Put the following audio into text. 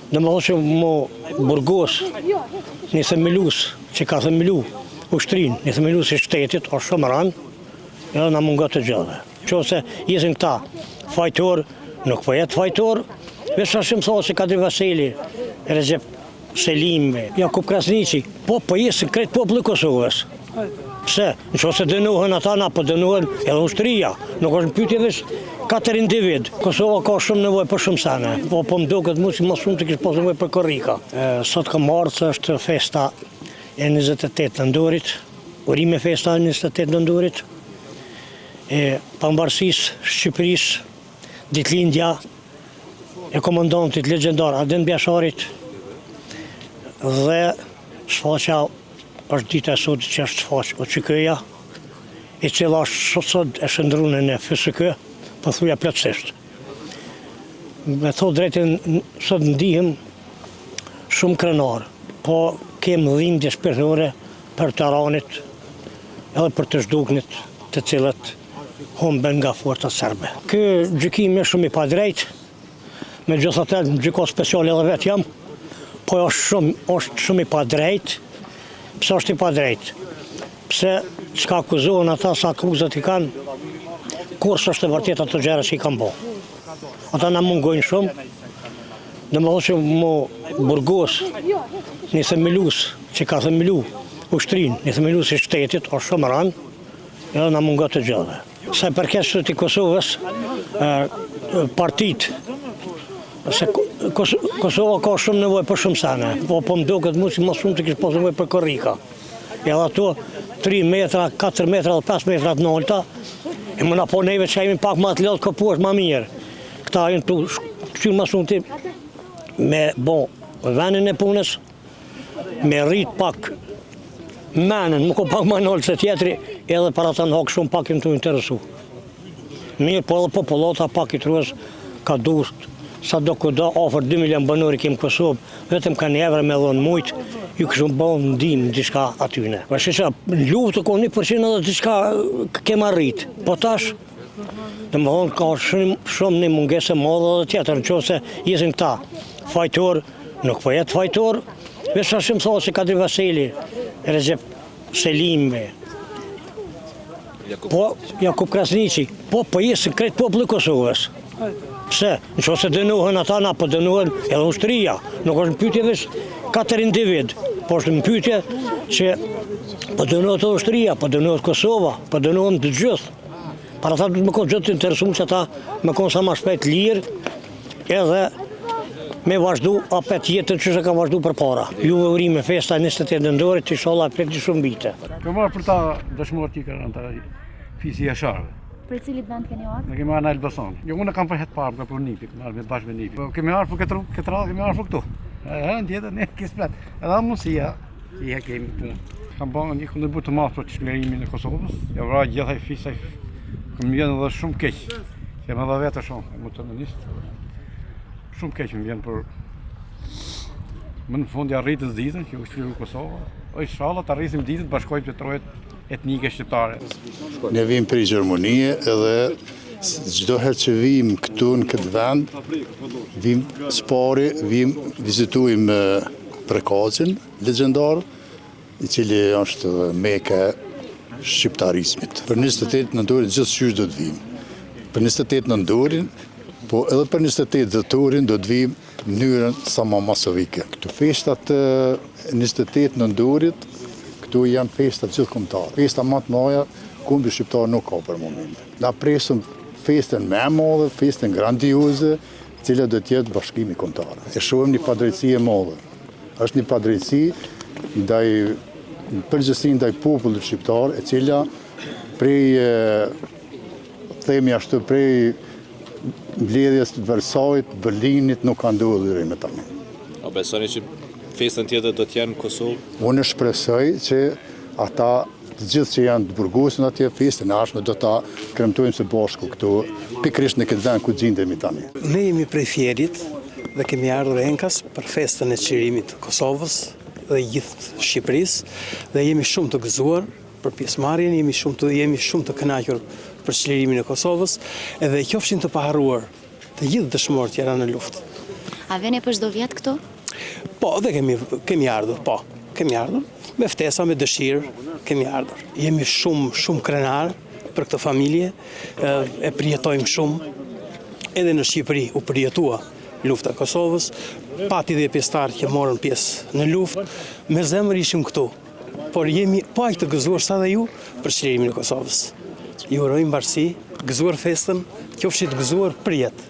Në më thonë që më burgos një themelus që ka themelu ushtrin, një themelus i shtetit, është shumë rënd, edhe na mungot të gjithë. Qose jesin këta fajtor, nuk po jetë fajtor, veç ashim thonë që Kadri Vaseli, Recep Selimi, Jakub Krasniqi, po jesin krejt populli Kosovës. Pse? Në qose dënohen ata, na po dënohen edhe ushtria, nuk është në pyetje veç 4 individ. Kosova ka shumë nevojë për shumë sene, po më duket mu si më shumë të kishë pas nevojë për korrika. Sot ka marrë është festa e 28 nëndorit, urime festa e 28 nëndorit, e pavarësisë Shqipërisë, ditëlindja e komandantit legjendar Adem Bjasharit dhe shfaqja është dita e sotit që është shfaqë OÇK-ja, i cila është sot e shndruar në FSK, po thuja plotësisht. Me thot drejtën, sot ndihem shumë krenar, po kem dhimbje shpirtërore për Tiranit edhe për të zhduknit të cilët humben nga forcat serbe. Ky gjykim është shumë i padrejt, megjithatë gjykos special edhe vet jam, po është shumë i padrejt. Pse është i padrejt? Pse çka akuzohen ata sa akuzat i kanë, kur s'është e vërtetë ato gjëra që i kanë bërë. Ata na mungojnë shumë. Në më thonë që më burgos një themelus që ka themelu ushtrin, një themelus i shtetit, është shumë rënd, edhe na mungot të gjithë. Sa i përket shtetit të Kosovës, partit, se Kosova ka shumë nevojë për shumë sene, po më duket mu si më shumë të kishë pas nevojë për korrika. Edhe ato 3 metra, 4 metra dhe 5 metra të nolta, e më na po neve që jemi pak më të lodhë këpu është më mirë. Këta jenë të qyrë më shumë ti me bo venin e punës, me rrit pak menën, më ko pak më nolë se tjetri, edhe para të në hakë shumë pak jenë të interesu. Mirë, po edhe populata pak i trues ka dust, sa do kuda, ofër 2 milion banori kemë Kosovë, vetëm ka një evre me dhonë mujtë, ju kështu bënë ndimë diçka atyne. Vashë që në luftë ko 1% edhe diçka kemë arritë, po tash, dhe më thonë ka shumë një mungese madhe dhe tjetër, në qose jesin këta fajtor, nuk po jetë fajtor, veç ashim thonë që Kadri Vaseli, Recep Selimi, po Jakub Krasniqi, po jesin krejt populli Kosovës. Pse? Në qose dënohen ata, na po dënohen edhe ushtria, nuk është në pyetje veç 4 individ, po është në pyetje që po dënohet edhe ushtria, po dënohet Kosova, po dënohen të gjithë. Para ta du të më konë gjithë të interesuar që ata më konë sa ma shpejt lirë edhe me vazhdu apet jetën që ka vazhdu për para. Juve urime festa 28 nëndorit, që inshallah preti shumë vite. Kjo marrë për ta dëshmor t'i kërën të fisi Jasharëve. Për cilit vend keni arë? Ne kemi arë në Elbasan. Jo, unë kam për hetë parë, kam për Nipi, kemi arë me bashkë me Nipi. Kemi arë për këtë radhë, kemi arë për këtu. Në tjetër, ne kësë pletë. Edhe mundësia, që ja kemi punë. Kam bërë një këndërbur të madhë për çlirimin e Kosovës. Ja vra gjithaj fisaj, këmë vjenë edhe shumë keqë. Jem edhe vetë shumë, më të nënistë. Shumë keqë më vjenë për... Më në fundi arritës ditën, që u shliru Kosovë. O i shala të arrisim ditën, bashkojmë të trojet etnike shqiptare. Ne vim për i Gjermanie edhe çdo herë që vim këtu në këtë vend, vim spari, vim vizitojmë Prekazin, legjendar, i cili është meke shqiptarizmit. Për 28 nëndorin gjithçysh do të vim. Për 28 nëndorin, po edhe për 28 dhëtorin do të vim në mënyrën sa më masovike. Këto festat 28 nëndorit, këtu janë festat gjithëkombëtare. Festa më të mëdha kumbi shqiptar nuk ka për moment. Na presim festën më e madhe, festën grandioze, e cila do të jetë bashkimi kombëtar. E shohim një padrejtësi e madhe. Është një padrejtësi ndaj përgjithësi ndaj popullit shqiptar, e cila prej themi ashtu prej mbledhjes të Versajit, Berlinit nuk ka ndodhur me tani. A besoni që festën tjetër do të jenë në Kosovë? Unë shpresoj që ata të gjithë që janë të burgosin atje festën e ardhshme do ta kremtojmë së bashku këtu, pikërisht në këtë vend ku gjendemi tani. Ne jemi prej Fierit dhe kemi ardhur enkas për festën e çlirimit të Kosovës dhe gjithë Shqipërisë dhe jemi shumë të gëzuar për pjesëmarrjen, jemi shumë të kënaqur për çlirimin e Kosovës edhe qofshin të paharruar të gjithë dëshmorët që janë në luftë. A veni për çdo vjet këtu? Po, dhe kemi ardhur, po. Kemi ardhur, me ftesa, me dëshirë, kemi ardhur. Jemi shumë krenar për këtë familje, e përjetojmë shumë. Edhe në Shqipëri u përjetua lufta e Kosovës, pati dhe pjesëtarë që morën pjesë në luftë, me zemër ishim këtu. Por jemi po aq të gëzuar sa dhe ju për çlirimin e Kosovës. Ju urojmë mbarësi, gëzuar festën, qofshit gëzuar për jetë.